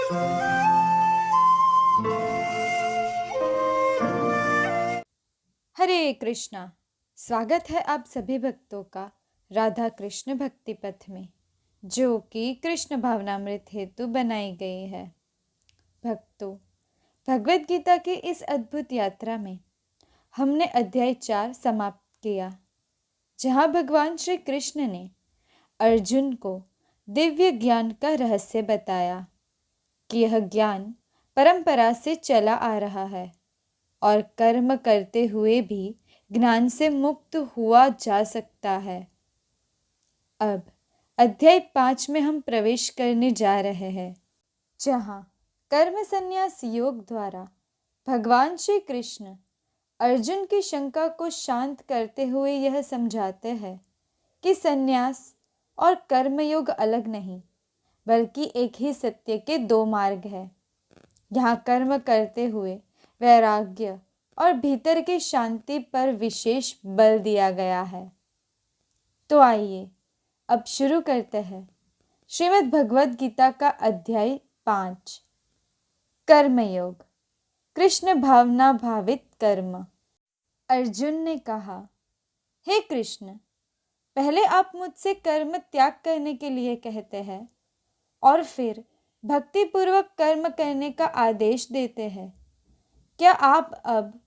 हरे कृष्णा। स्वागत है आप सभी भक्तों का राधा कृष्ण भक्ति पथ में, जो कि कृष्ण भावनामृत हेतु बनाई गई है। भक्तों, भगवत गीता की इस अद्भुत यात्रा में हमने अध्याय 4 समाप्त किया, जहाँ भगवान श्री कृष्ण ने अर्जुन को दिव्य ज्ञान का रहस्य बताया कि यह ज्ञान परंपरा से चला आ रहा है और कर्म करते हुए भी ज्ञान से मुक्त हुआ जा सकता है। अब अध्याय 5 में हम प्रवेश करने जा रहे हैं, जहाँ कर्म संन्यास योग द्वारा भगवान श्री कृष्ण अर्जुन की शंका को शांत करते हुए यह समझाते हैं कि संन्यास और कर्मयोग अलग नहीं, बल्कि एक ही सत्य के दो मार्ग हैं। यहाँ कर्म करते हुए वैराग्य और भीतर की शांति पर विशेष बल दिया गया है। तो आइए अब शुरू करते हैं श्रीमद् भगवद गीता का अध्याय 5, कर्मयोग, कृष्ण भावना भावित कर्म। अर्जुन ने कहा, हे कृष्ण, पहले आप मुझसे कर्म त्याग करने के लिए कहते हैं और फिर भक्तिपूर्वक कर्म करने का आदेश देते हैं। क्या आप अब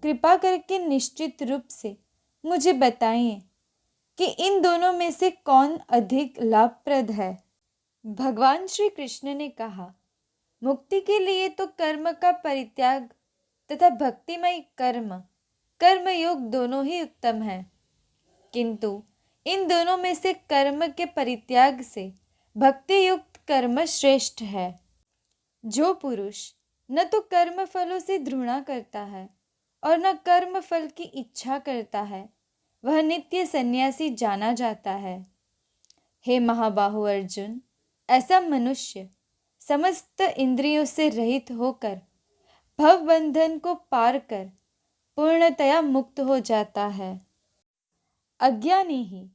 कृपा करके निश्चित रूप से मुझे बताइए कि इन दोनों में से कौन अधिक लाभप्रद है? भगवान श्री कृष्ण ने कहा, मुक्ति के लिए तो कर्म का परित्याग तथा भक्तिमय कर्मयोग दोनों ही उत्तम है, किंतु इन दोनों में से कर्म के परित्याग से भक्ति युक्त कर्म श्रेष्ठ है। जो पुरुष न तो कर्म फलों से घृणा करता है और न कर्म फल की इच्छा करता है, वह नित्य सन्यासी जाना जाता है। हे महाबाहु अर्जुन, ऐसा मनुष्य समस्त इंद्रियों से रहित होकर भव बंधन को पार कर पूर्णतया मुक्त हो जाता है। अज्ञानी ही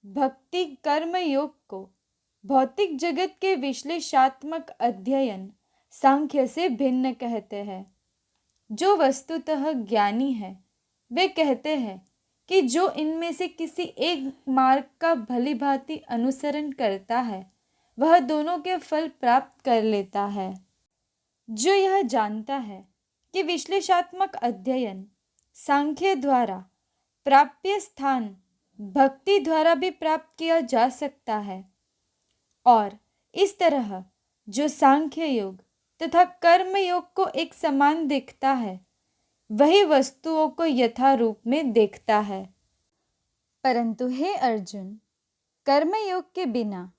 भक्ति कर्म योग को भौतिक जगत के विश्लेषणात्मक अध्ययन सांख्य से भिन्न कहते हैं। जो वस्तुतः ज्ञानी है, वे कहते हैं कि जो इनमें से किसी एक मार्ग का भली भांति अनुसरण करता है, वह दोनों के फल प्राप्त कर लेता है। जो यह जानता है कि विश्लेषणात्मक अध्ययन सांख्य द्वारा प्राप्य स्थान भक्ति द्वारा भी प्राप्त किया जा सकता है, और इस तरह जो सांख्य योग तथा कर्म योग को एक समान देखता है, वही वस्तुओं को यथा रूप में देखता है। परंतु हे अर्जुन, कर्म योग के बिना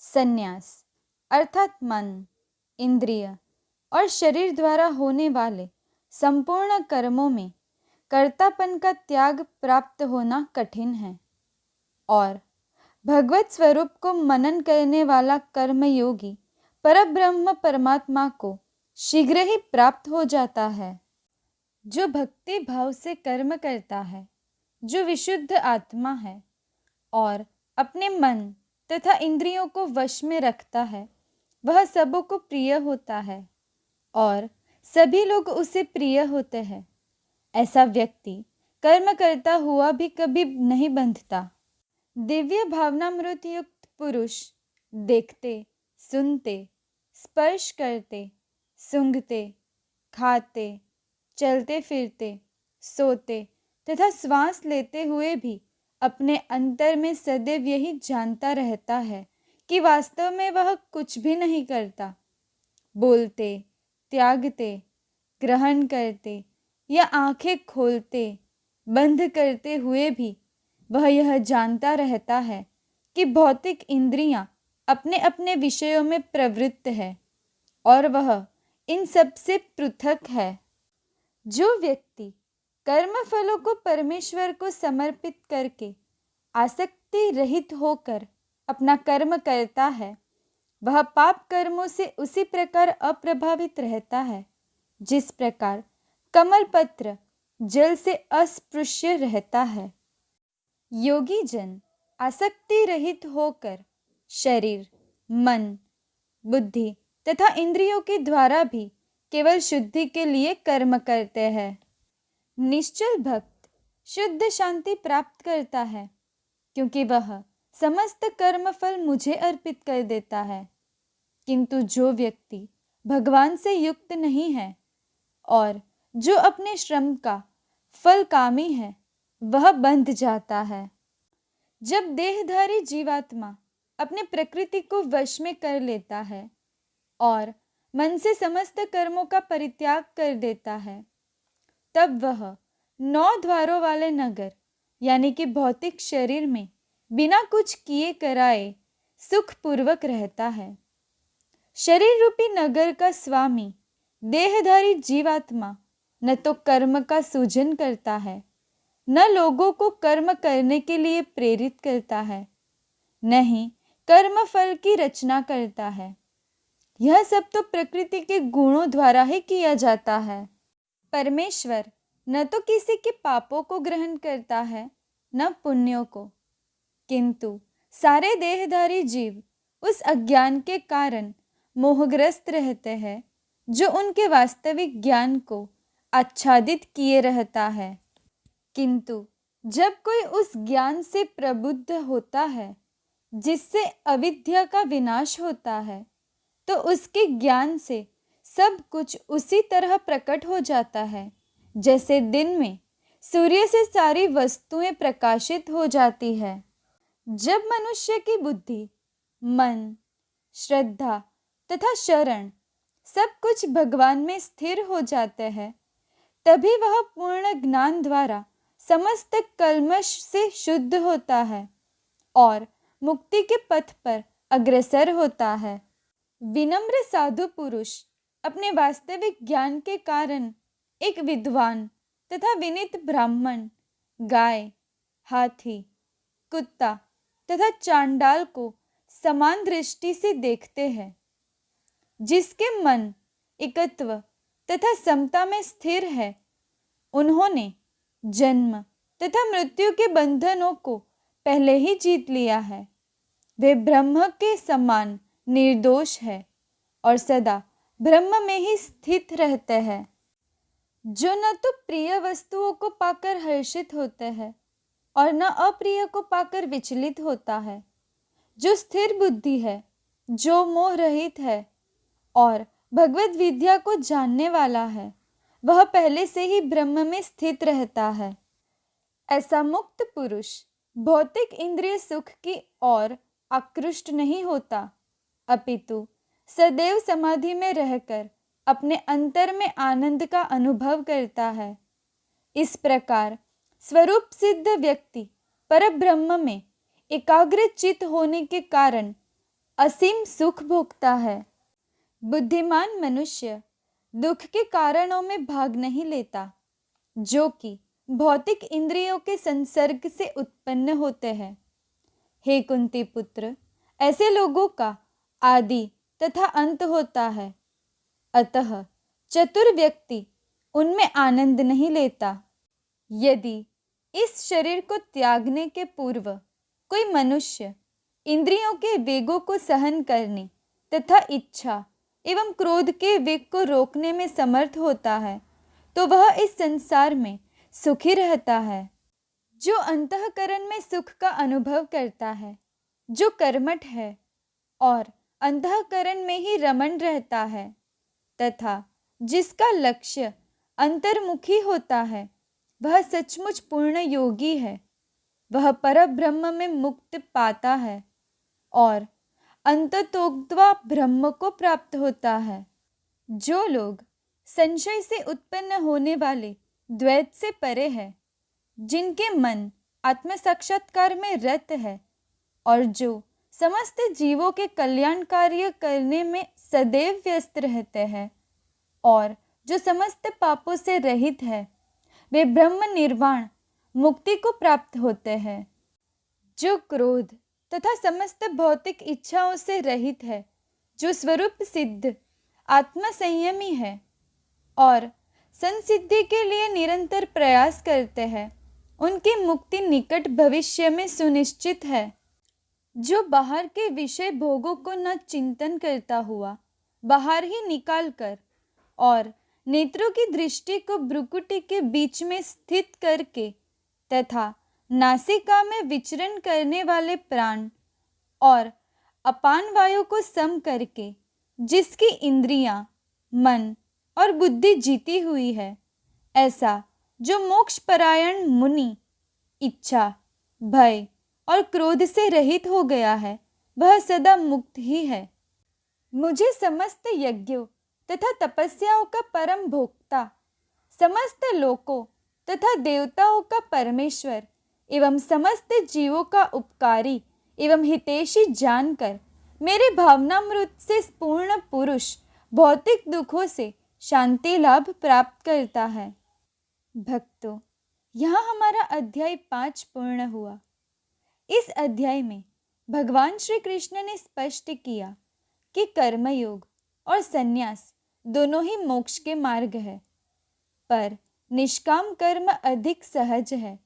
संन्यास अर्थात मन, इंद्रिय और शरीर द्वारा होने वाले संपूर्ण कर्मों में कर्तापन का त्याग प्राप्त होना कठिन है, और भगवत स्वरूप को मनन करने वाला कर्मयोगी परब्रह्म परमात्मा को शीघ्र ही प्राप्त हो जाता है। जो भक्ति भाव से कर्म करता है, जो विशुद्ध आत्मा है और अपने मन तथा इंद्रियों को वश में रखता है, वह सबों को प्रिय होता है और सभी लोग उसे प्रिय होते हैं। ऐसा व्यक्ति कर्म करता हुआ भी कभी नहीं बंधता। दिव्य भावनामृत युक्त पुरुष देखते, सुनते, स्पर्श करते, सूंघते, खाते, चलते फिरते, सोते तथा श्वास लेते हुए भी अपने अंतर में सदैव यही जानता रहता है कि वास्तव में वह कुछ भी नहीं करता। बोलते, त्यागते, ग्रहण करते या आंखें खोलते बंद करते हुए भी वह यह जानता रहता है कि भौतिक इंद्रियां अपने अपने विषयों में प्रवृत्त है और वह इन सब से पृथक है। जो व्यक्ति कर्म फलों को परमेश्वर को समर्पित करके आसक्ति रहित होकर अपना कर्म करता है, वह पाप कर्मों से उसी प्रकार अप्रभावित रहता है जिस प्रकार कमल पत्र जल से अस्पृश्य रहता है। योगी जन आसक्ति रहित होकर शरीर, मन, बुद्धि तथा इंद्रियों के द्वारा भी केवल शुद्धि के लिए कर्म करते हैं। निश्चल भक्त शुद्ध शांति प्राप्त करता है, क्योंकि वह समस्त कर्म फल मुझे अर्पित कर देता है। किंतु जो व्यक्ति भगवान से युक्त नहीं है और जो अपने श्रम का फल कामी है, वह बंध जाता है। जब देहधारी जीवात्मा अपने प्रकृति को वश में कर लेता है और मन से समस्त कर्मों का परित्याग कर देता है, तब वह 9 द्वारों वाले नगर यानी कि भौतिक शरीर में बिना कुछ किए कराए सुखपूर्वक रहता है। शरीर रूपी नगर का स्वामी देहधारी जीवात्मा न तो कर्म का सूजन करता है, न लोगों को कर्म करने के लिए प्रेरित करता है, न ही कर्म फल की रचना करता है। यह सब तो प्रकृति के गुणों द्वारा ही किया जाता है। परमेश्वर न तो किसी के पापों को ग्रहण करता है, न पुण्यों को, किंतु सारे देहधारी जीव उस अज्ञान के कारण मोहग्रस्त रहते हैं, जो उनके वास्तविक ज्ञान को आच्छादित किए रहता है। किंतु जब कोई उस ज्ञान से प्रबुद्ध होता है जिससे अविद्या का विनाश होता है, तो उसके ज्ञान से सब कुछ उसी तरह प्रकट हो जाता है जैसे दिन में सूर्य से सारी वस्तुएं प्रकाशित हो जाती है। जब मनुष्य की बुद्धि, मन, श्रद्धा तथा शरण सब कुछ भगवान में स्थिर हो जाते हैं, तभी वह पूर्ण ज्ञान द्वारा समस्त कल्मश से शुद्ध होता है और मुक्ति के पथ पर अग्रसर होता है। विनम्र साधु पुरुष अपने वास्तविक ज्ञान के कारण एक विद्वान तथा विनीत ब्राह्मण, गाय, हाथी, कुत्ता तथा चांडाल को समान दृष्टि से देखते हैं। जिसके मन एकत्व तथा समता में स्थिर है, उन्होंने जन्म तथा मृत्यु के बंधनों को पहले ही जीत लिया है। वे ब्रह्म के समान निर्दोष है और सदा ब्रह्म में ही स्थित रहते हैं। जो न तो प्रिय वस्तुओं को पाकर हर्षित होते हैं और न अप्रिय को पाकर विचलित होता है, जो स्थिर बुद्धि है, जो मोह रहित है और भगवत विद्या को जानने वाला है, वह पहले से ही ब्रह्म में स्थित रहता है। ऐसा मुक्त पुरुष भौतिक इंद्रिय सुख की ओर आकृष्ट नहीं होता, अपितु सदैव समाधि में रहकर अपने अंतर में आनंद का अनुभव करता है। इस प्रकार स्वरूप सिद्ध व्यक्ति परब्रह्म में एकाग्र चित्त होने के कारण असीम सुख भोगता है। बुद्धिमान मनुष्य दुख के कारणों में भाग नहीं लेता, जो कि भौतिक इंद्रियों के संसर्ग से उत्पन्न होते हैं। हे कुंती पुत्र, ऐसे लोगों का आदि तथा अंत होता है, अतः चतुर व्यक्ति उनमें आनंद नहीं लेता। यदि इस शरीर को त्यागने के पूर्व कोई मनुष्य इंद्रियों के वेगों को सहन करने तथा इच्छा एवं क्रोध के वेग को रोकने में समर्थ होता है, तो वह इस संसार में सुखी रहता है। जो अंतःकरण में सुख का अनुभव करता है, जो कर्मठ है और अंतःकरण में ही रमण रहता है, तथा जिसका लक्ष्य अंतर्मुखी होता है, वह सचमुच पूर्ण योगी है। वह परब्रह्म में मुक्ति पाता है और अंततोक्त्वा ब्रह्म को प्राप्त होता है। जो लोग संशय से उत्पन्न होने वाले द्वैत से परे है, जिनके मन आत्म साक्षात्कार में रत है और जो समस्त जीवों के कल्याण कार्य करने में सदैव व्यस्त रहते हैं और जो समस्त पापों से रहित है, वे ब्रह्म निर्वाण मुक्ति को प्राप्त होते हैं। जो क्रोध तथा समस्त भौतिक इच्छाओं से रहित है, जो स्वरूप सिद्ध आत्म संयमी है और संसिद्धि के लिए निरंतर प्रयास करते हैं, उनकी मुक्ति निकट भविष्य में सुनिश्चित है। जो बाहर के विषय भोगों को न चिंतन करता हुआ बाहर ही निकालकर और नेत्रों की दृष्टि को भ्रुकुटी के बीच में स्थित करके तथा नासिका में विचरण करने वाले प्राण और अपान वायु को सम करके जिसकी इंद्रियां, मन और बुद्धि जीती हुई है, ऐसा जो मोक्ष परायण मुनि इच्छा, भय और क्रोध से रहित हो गया है, वह सदा मुक्त ही है। मुझे समस्त यज्ञों तथा तपस्याओं का परम भोक्ता, समस्त लोकों तथा देवताओं का परमेश्वर एवं समस्त जीवों का उपकारी एवं हितैषी जानकर मेरे भावनामृत से पूर्ण पुरुष भौतिक दुखों से शांति लाभ प्राप्त करता है। भक्तों, यहाँ हमारा अध्याय 5 पूर्ण हुआ। इस अध्याय में भगवान श्री कृष्ण ने स्पष्ट किया कि कर्मयोग और संन्यास दोनों ही मोक्ष के मार्ग है, पर निष्काम कर्म अधिक सहज है।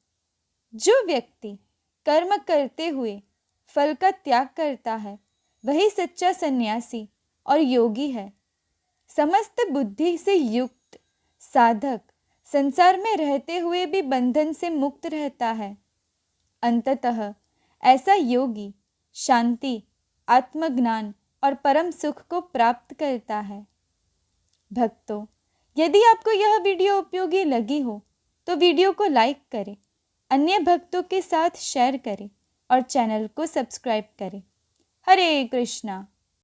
जो व्यक्ति कर्म करते हुए फल का त्याग करता है, वही सच्चा सन्यासी और योगी है। समस्त बुद्धि से युक्त साधक संसार में रहते हुए भी बंधन से मुक्त रहता है। अंततः ऐसा योगी शांति, आत्मज्ञान और परम सुख को प्राप्त करता है। भक्तों, यदि आपको यह वीडियो उपयोगी लगी हो तो वीडियो को लाइक करें, अन्य भक्तों के साथ शेयर करें और चैनल को सब्सक्राइब करें। हरे कृष्णा।